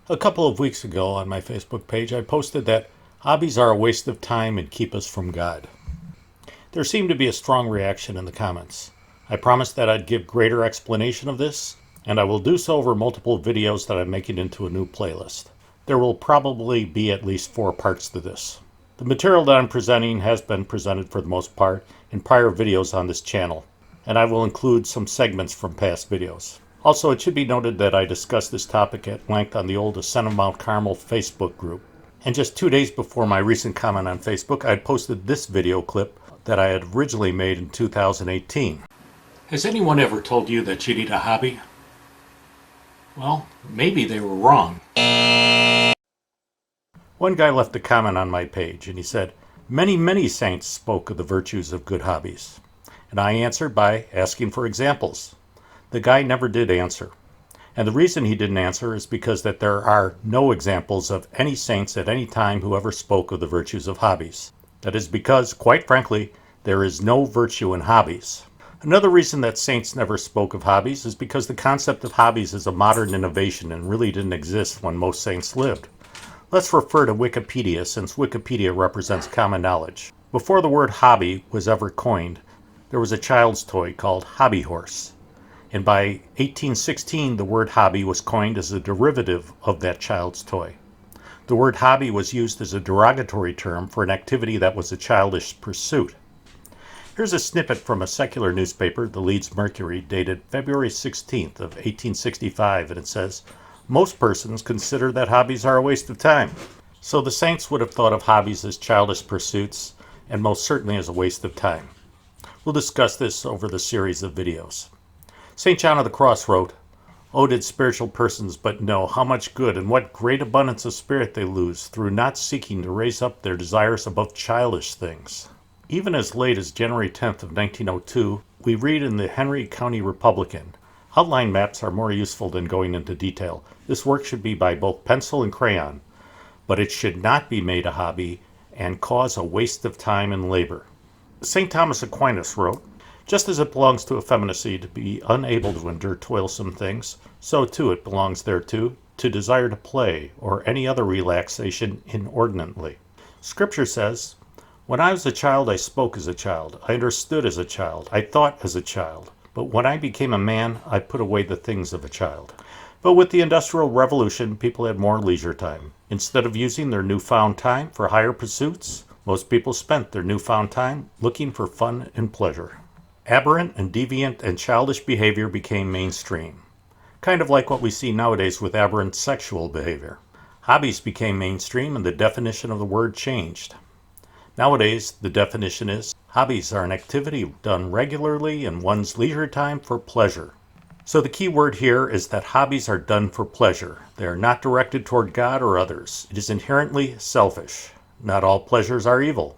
A couple of weeks ago on my Facebook page, I posted that hobbies are a waste of time and keep us from God. There seemed to be a strong reaction in the comments. I promised that I'd give greater explanation of this, and I will do so over multiple videos that I'm making into a new playlist. There will probably be at least 4 parts to this. The material that I'm presenting has been presented for the most part in prior videos on this channel, and I will include some segments from past videos. Also, it should be noted that I discussed this topic at length on the old Ascent of Mount Carmel Facebook group. And just 2 days before my recent comment on Facebook, I had posted this video clip that I had originally made in 2018. Has anyone ever told you that you need a hobby? Well, maybe they were wrong. One guy left a comment on my page and he said, many saints spoke of the virtues of good hobbies. And I answered by asking for examples. The guy never did answer. And the reason he didn't answer is because that there are no examples of any saints at any time who ever spoke of the virtues of hobbies. That is because, quite frankly, there is no virtue in hobbies. Another reason that saints never spoke of hobbies is because the concept of hobbies is a modern innovation and really didn't exist when most saints lived. Let's refer to Wikipedia, since Wikipedia represents common knowledge. Before the word hobby was ever coined, there was a child's toy called Hobby Horse. And by 1816, the word hobby was coined as a derivative of that child's toy. The word hobby was used as a derogatory term for an activity that was a childish pursuit. Here's a snippet from a secular newspaper, the Leeds Mercury, dated February 16th of 1865, and it says, "Most persons consider that hobbies are a waste of time." So the saints would have thought of hobbies as childish pursuits, and most certainly as a waste of time. We'll discuss this over the series of videos. St. John of the Cross wrote, "Oh, did spiritual persons but know how much good and what great abundance of spirit they lose through not seeking to raise up their desires above childish things." Even as late as January 10th of 1902, we read in the Henry County Republican, "Outline maps are more useful than going into detail. This work should be by both pencil and crayon, but it should not be made a hobby and cause a waste of time and labor." St. Thomas Aquinas wrote, "Just as it belongs to effeminacy to be unable to endure toilsome things, so too it belongs thereto to desire to play or any other relaxation inordinately." Scripture says, "When I was a child, I spoke as a child. I understood as a child. I thought as a child. But when I became a man, I put away the things of a child." But with the Industrial Revolution, people had more leisure time. Instead of using their newfound time for higher pursuits, most people spent their newfound time looking for fun and pleasure. Aberrant and deviant and childish behavior became mainstream. Kind of like what we see nowadays with aberrant sexual behavior. Hobbies became mainstream and the definition of the word changed. Nowadays, the definition is, hobbies are an activity done regularly in one's leisure time for pleasure. So the key word here is that hobbies are done for pleasure. They are not directed toward God or others. It is inherently selfish. Not all pleasures are evil.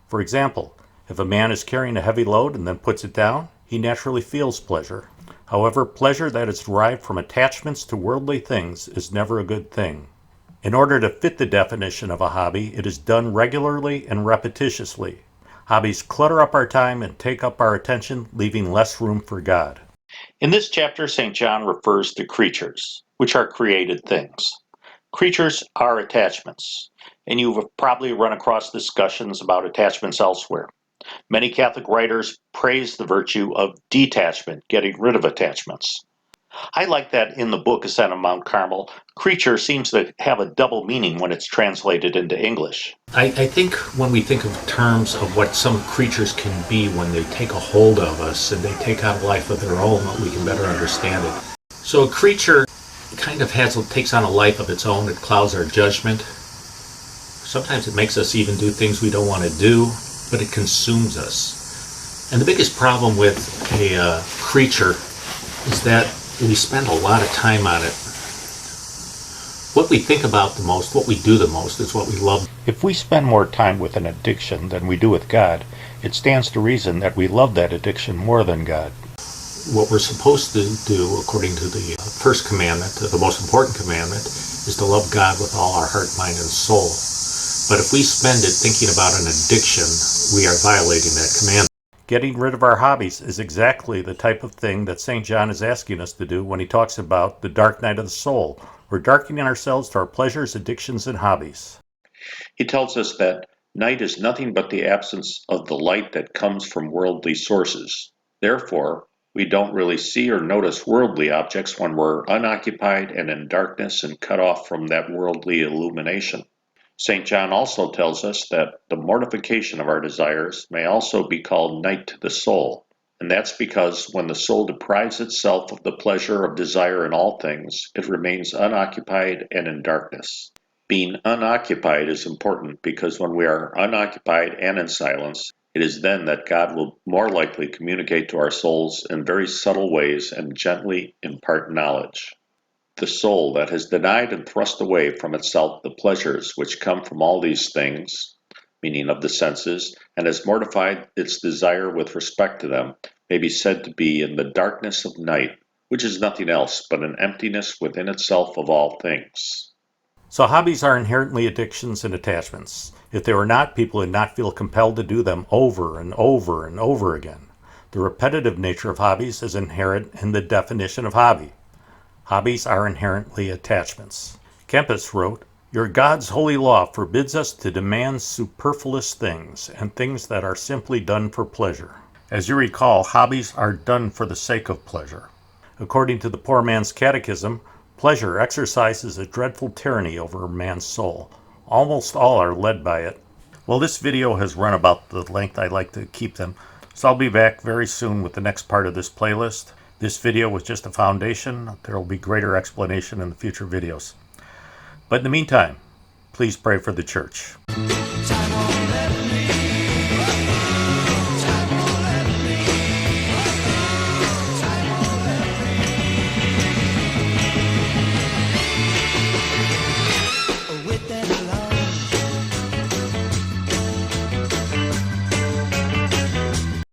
For example, if a man is carrying a heavy load and then puts it down, he naturally feels pleasure. However, pleasure that is derived from attachments to worldly things is never a good thing. In order to fit the definition of a hobby, it is done regularly and repetitiously. Hobbies clutter up our time and take up our attention, leaving less room for God. In this chapter, St. John refers to creatures, which are created things. Creatures are attachments, and you've probably run across discussions about attachments elsewhere. Many Catholic writers praise the virtue of detachment, getting rid of attachments. I like that in the book Ascent of Mount Carmel, creature seems to have a double meaning when it's translated into English. I think when we think of terms of what some creatures can be when they take a hold of us and they take on a life of their own, we can better understand it. So a creature kind of takes on a life of its own. It clouds our judgment. Sometimes it makes us even do things we don't want to do, but it consumes us. And the biggest problem with a creature is that we spend a lot of time on it. What we think about the most, what we do the most, is what we love. If we spend more time with an addiction than we do with God, it stands to reason that we love that addiction more than God. What we're supposed to do, according to the first commandment, the most important commandment, is to love God with all our heart, mind, and soul. But if we spend it thinking about an addiction, we are violating that commandment. Getting rid of our hobbies is exactly the type of thing that St. John is asking us to do when he talks about the dark night of the soul. We're darkening ourselves to our pleasures, addictions, and hobbies. He tells us that night is nothing but the absence of the light that comes from worldly sources. Therefore, we don't really see or notice worldly objects when we're unoccupied and in darkness and cut off from that worldly illumination. St. John also tells us that the mortification of our desires may also be called night to the soul, and that's because when the soul deprives itself of the pleasure of desire in all things, it remains unoccupied and in darkness. Being unoccupied is important because when we are unoccupied and in silence, it is then that God will more likely communicate to our souls in very subtle ways and gently impart knowledge. The soul that has denied and thrust away from itself the pleasures which come from all these things, meaning of the senses, and has mortified its desire with respect to them, may be said to be in the darkness of night, which is nothing else but an emptiness within itself of all things. So, hobbies are inherently addictions and attachments. If they were not, people would not feel compelled to do them over and over and over again. The repetitive nature of hobbies is inherent in the definition of hobby. Hobbies are inherently attachments. Kempis wrote, "Your God's holy law forbids us to demand superfluous things and things that are simply done for pleasure." As you recall, hobbies are done for the sake of pleasure. According to the Poor Man's Catechism, pleasure exercises a dreadful tyranny over man's soul. Almost all are led by it. Well, this video has run about the length I like to keep them, so I'll be back very soon with the next part of this playlist. This video was just a foundation. There will be greater explanation in the future videos. But in the meantime, please pray for the church.